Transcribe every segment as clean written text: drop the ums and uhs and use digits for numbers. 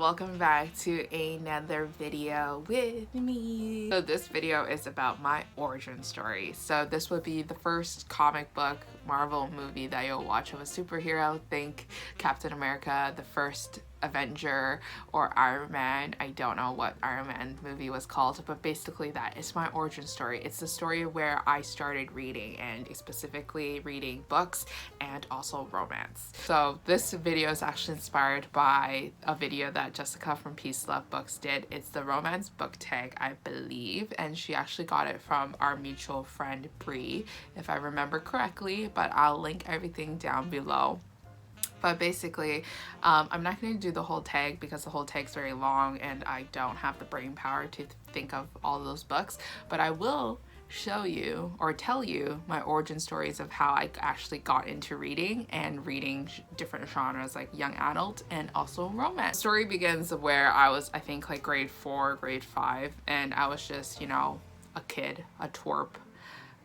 welcome back to another video with me. So this video is about my origin story. So this would be the first comic book Marvel movie that you'll watch of a superhero. Think Captain America, the first Avenger, or Iron Man. I don't know what Iron Man movie was called, but basically that is my origin story. It's the story where I started reading, and specifically reading books and also romance. So this video is actually inspired by a video that Jessica from Peace Love Books did. It's the romance book tag, I believe, and she actually got it from our mutual friend Bree, if I remember correctly, but I'll link everything down below. But basically, I'm not going to do the whole tag because the whole tag's very long and I don't have the brain power to think of all those books. But I will show you or tell you my origin stories of how I actually got into reading and reading different genres like young adult and also romance. The story begins where I was, I think, like grade 4, grade 5, and I was just, you know, a kid, a twerp,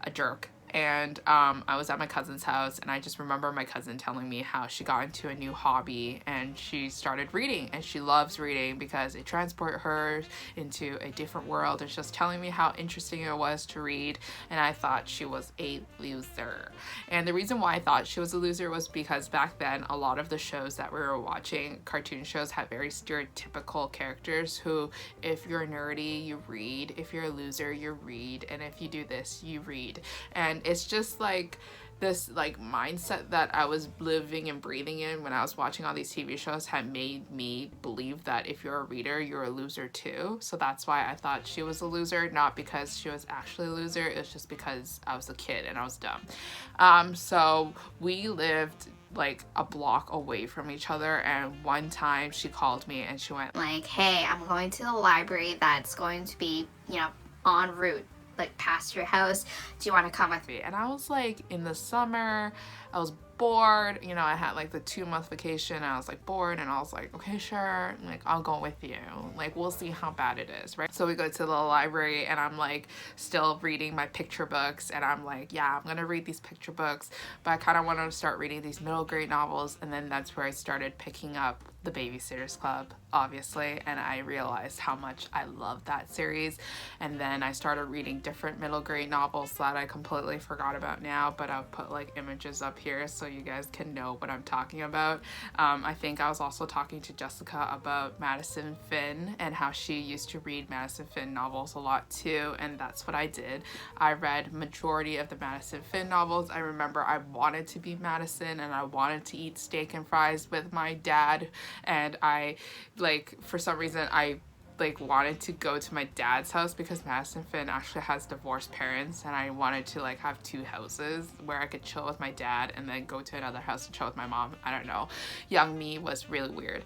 a jerk. And I was at my cousin's house, and I just remember my cousin telling me how she got into a new hobby and she started reading, and she loves reading because it transported her into a different world, and she was telling me how interesting it was to read, and I thought she was a loser. And the reason why I thought she was a loser was because back then a lot of the shows that we were watching, cartoon shows, had very stereotypical characters who, if you're nerdy, you read, if you're a loser, you read, and if you do this, you read. And it's just like this like mindset that I was living and breathing in when I was watching all these TV shows had made me believe that if you're a reader, you're a loser too. So that's why I thought she was a loser, not because she was actually a loser. It was just because I was a kid and I was dumb. So we lived like a block away from each other, and one time she called me and she went like, hey, I'm going to the library that's going to be, you know, en route, like past your house. Do you want to come with me? And I was like, in the summer, I was bored, you know, I had like the 2-month vacation, I was like bored, and I was like, okay, sure, like I'll go with you, like we'll see how bad it is, right? So we go to the library, and I'm like still reading my picture books, and I'm like, yeah, I'm gonna read these picture books, but I kind of wanted to start reading these middle grade novels. And then that's where I started picking up The Babysitter's Club, obviously, and I realized how much I love that series. And then I started reading different middle grade novels that I completely forgot about now, but I'll put like images up here so you guys can know what I'm talking about. I think I was also talking to Jessica about Madison Finn and how she used to read Madison Finn novels a lot too, and that's what I did. I read majority of the Madison Finn novels. I remember I wanted to be Madison, and I wanted to eat steak and fries with my dad, and I like, for some reason, I like wanted to go to my dad's house because Madison Finn actually has divorced parents, and I wanted to like have 2 houses where I could chill with my dad and then go to another house to chill with my mom. I don't know, young me was really weird.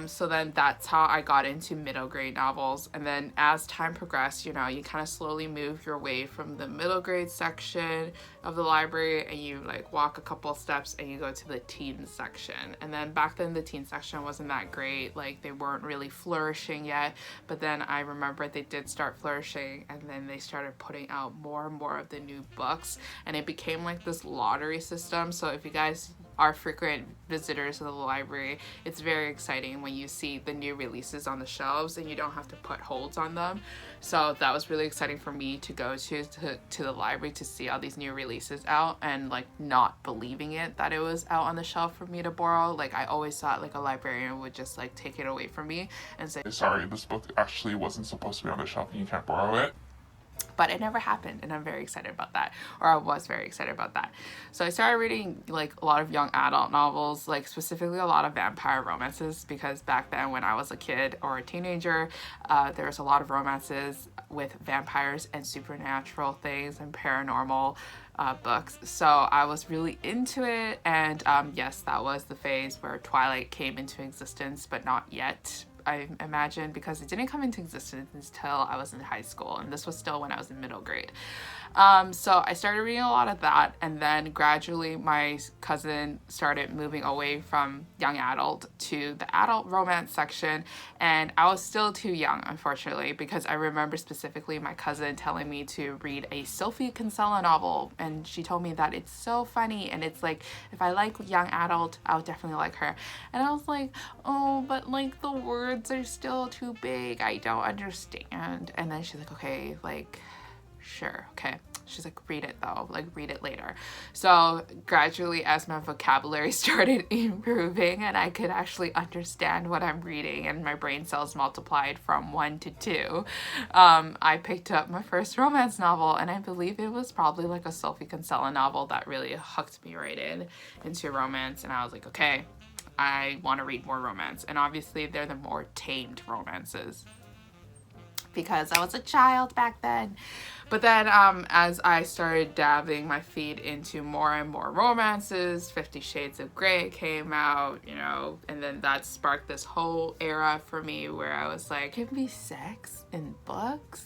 So then that's how I got into middle grade novels. And then as time progressed, you know, you kind of slowly move your way from the middle grade section of the library, and you like walk a couple of steps and you go to the teen section. And then back then the teen section wasn't that great, like they weren't really flourishing yet. But then I remember they did start flourishing, and then they started putting out more and more of the new books, and it became like this lottery system. So if you guys are frequent visitors of the library, it's very exciting when you see the new releases on the shelves and you don't have to put holds on them. So that was really exciting for me to go to the library to see all these new releases out, and like not believing it that it was out on the shelf for me to borrow. Like I always thought like a librarian would just like take it away from me and say, sorry, this book actually wasn't supposed to be on the shelf and you can't borrow it. But it never happened, and I'm very excited about that, or I was very excited about that. So I started reading like a lot of young adult novels, like specifically a lot of vampire romances, because back then when I was a kid or a teenager, there was a lot of romances with vampires and supernatural things and paranormal books. So I was really into it, and yes, that was the phase where Twilight came into existence, but not yet, I imagine, because it didn't come into existence until I was in high school, and this was still when I was in middle grade. So I started reading a lot of that, and then gradually my cousin started moving away from young adult to the adult romance section, and I was still too young, unfortunately, because I remember specifically my cousin telling me to read a Sophie Kinsella novel, and she told me that it's so funny, and it's like, if I like young adult, I would definitely like her. And I was like, oh, but like the words words are still too big. I don't understand. And then she's like, okay, like, sure, okay. She's like, read it though, like read it later. So gradually as my vocabulary started improving and I could actually understand what I'm reading and my brain cells multiplied from 1 to 2, I picked up my first romance novel, and I believe it was probably like a Sophie Kinsella novel that really hooked me right into romance. And I was like, okay, I want to read more romance. And obviously they're the more tamed romances because I was a child back then. But then as I started dabbing my feet into more and more romances, 50 Shades of Grey came out, you know, and then that sparked this whole era for me where I was like, give me sex in books?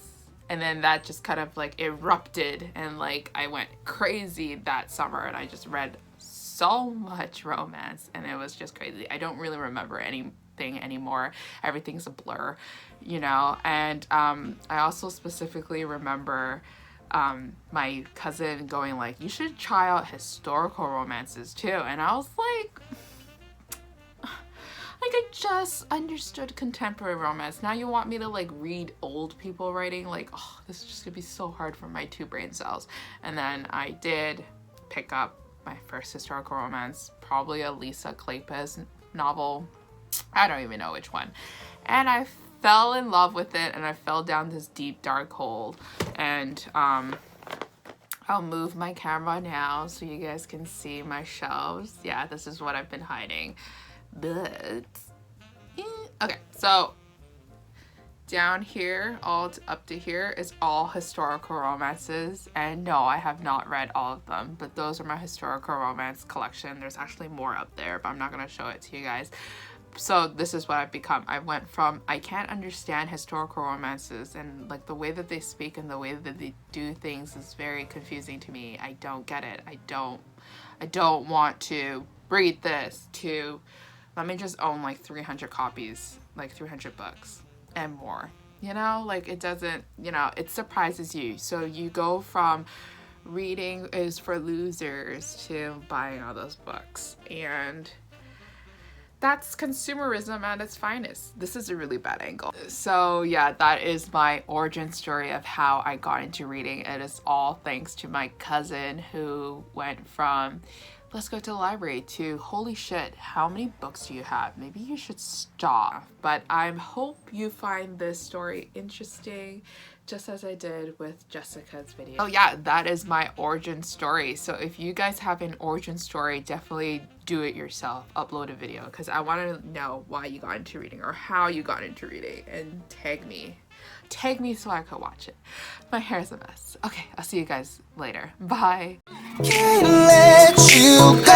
And then that just kind of like erupted, and like I went crazy that summer and I just read so much romance, and it was just crazy. I don't really remember anything anymore. Everything's a blur, you know. And I also specifically remember my cousin going like, you should try out historical romances too. And I was like I just understood contemporary romance. Now you want me to like read old people writing? Like, oh, this is just gonna be so hard for my 2 brain cells. And then I did pick up my first historical romance, probably a Lisa Kleypas novel. I don't even know which one. And I fell in love with it, and I fell down this deep dark hole. And I'll move my camera now so you guys can see my shelves. Yeah, this is what I've been hiding. But okay, so down here, up to here is all historical romances, and no, I have not read all of them, but those are my historical romance collection. There's actually more up there, but I'm not gonna show it to you guys. So this is what I've become. I went from, I can't understand historical romances, and like the way that they speak and the way that they do things is very confusing to me. I don't get it. I don't want to read this, to let me just own like 300 copies, like 300 books and more, you know. Like it doesn't, you know, it surprises you. So you go from reading is for losers to buying all those books, and that's consumerism at its finest. This is a really bad angle. So yeah, that is my origin story of how I got into reading. It is all thanks to my cousin who went from, let's go to the library, to holy shit, how many books do you have? Maybe you should stop. But I hope you find this story interesting, just as I did with Jessica's video. Oh yeah, that is my origin story. So if you guys have an origin story, definitely do it yourself. Upload a video, because I want to know why you got into reading or how you got into reading, and tag me. Tag me so I could watch it. My hair's a mess. Okay, I'll see you guys later. Bye. Can't let you go.